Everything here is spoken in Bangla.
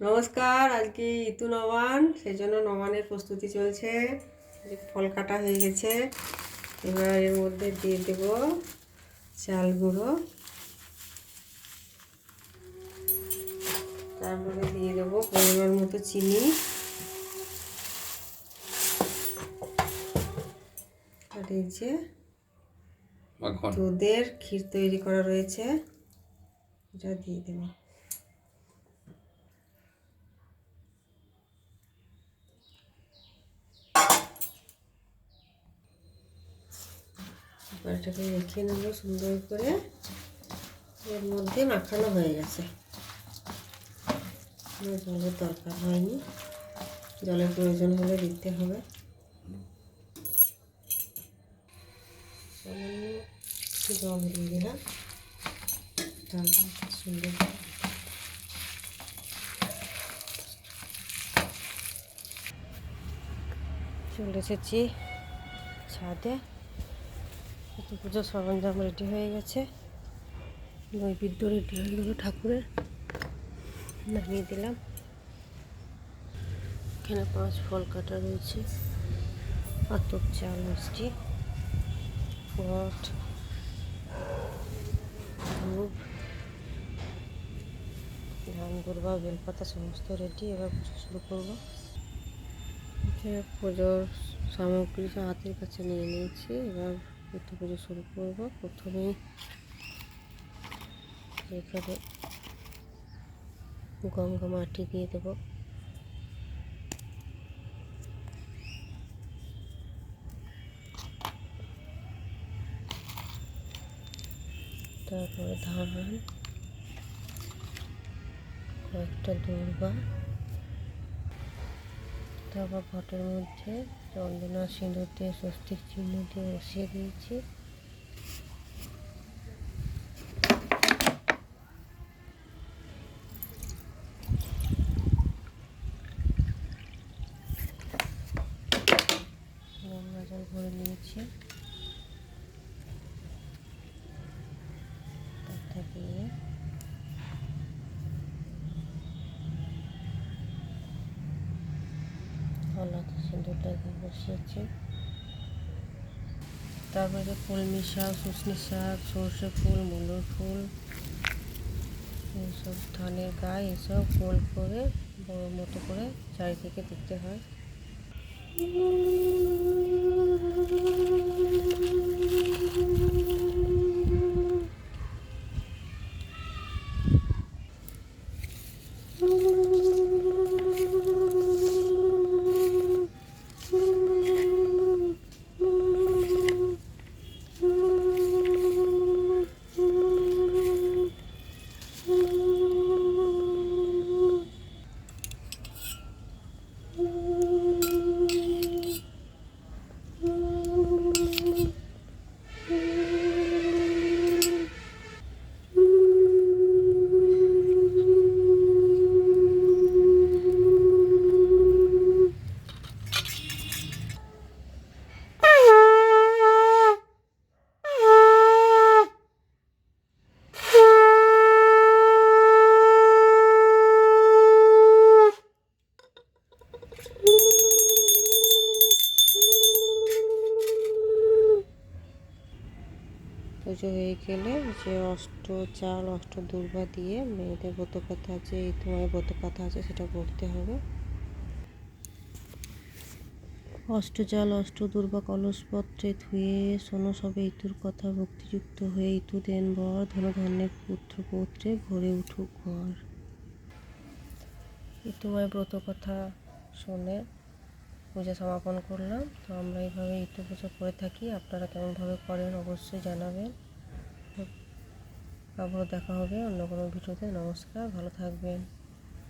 নমস্কার। আজকে ইতু নবান, সেই জন্য নবানের প্রস্তুতি চলছে। ফল কাটা হয়ে গেছে, এবার এর মধ্যে দিয়ে দেব চাল গুঁড়ো, তারপরে দিয়ে দেবো পরিমাণ মতো চিনি, আর এই যে দুধের ক্ষীর তৈরি করা রয়েছে, এটা দিয়ে দেবো। এটাকে রেখে নেবো সুন্দর করে। এর মধ্যে মাখানো হয়ে গেছে, জলের দরকার হয়নি, জলের প্রয়োজন হলে দিতে হবে। সামান্য জল দিয়ে দিলাম, সুন্দর চলে এসেছি ছাদে। পুজোর সরঞ্জাম রেডি হয়ে গেছে, নৈবেদ্য রেডি হয়ে গেল, ঠাকুরের নামিয়ে দিলাম। এখানে 5 ফল কাটা রয়েছে, আতপ চাল, মিষ্টি, ফট, ধূপ, ধান গুড়বা, বেলপাতা সমস্ত রেডি। এবার পুজো শুরু করবো। পুজোর সামগ্রী হাতের কাছে নিয়ে নিয়েছি, এবার একটু পুজো শুরু করবো। প্রথমেই এখানে গঙ্গা মাটি দিয়ে দেব, তারপরে ধান, কয়েকটা দুর্বা, তারপর ঘটের মধ্যে চন্দনা সিঁদুর দিয়ে স্বস্তিক চিহ্ন দিয়ে বসিয়ে দিয়েছি। গঙ্গা জল ভরে নিয়েছি, তাতে দিয়ে হলাতে সিঁদুরটা দিয়ে বসিয়েছি। তারপরে কলমি শাক, শুশনি শাক, সর্ষে ফুল, মূলোর ফুল, এইসব ধানের গায়ে এসব গোল করে বড় মতো করে চারিদিকে দিতে হয়। পুজো হয়ে গেলে যে অষ্ট চাল, অষ্ট দুর্বা দিয়ে মেয়েদের ব্রত কথা আছে, এই তোমার ব্রত কথা আছে, সেটা পড়তে হবে। অষ্ট চাল, অষ্ট দুর্বা কলসপত্রে ধুয়ে শোনো সবে ইতুর কথা, ভক্তিযুক্ত হয়ে ইতু দেন বর, ধনধান্যে পুত্র পৌত্রে ভরে উঠুক ঘর। ইতুমায় ব্রত কথা শুনে পূজা সমাপন করলাম। তো আমরা এইভাবে ইতু পুজো করে থাকি। আপনারা কেমনভাবে করেন অবশ্যই জানাবেন। আবারও দেখা হবে অন্য কোনো ভিডিওতে। নমস্কার, ভালো থাকবেন।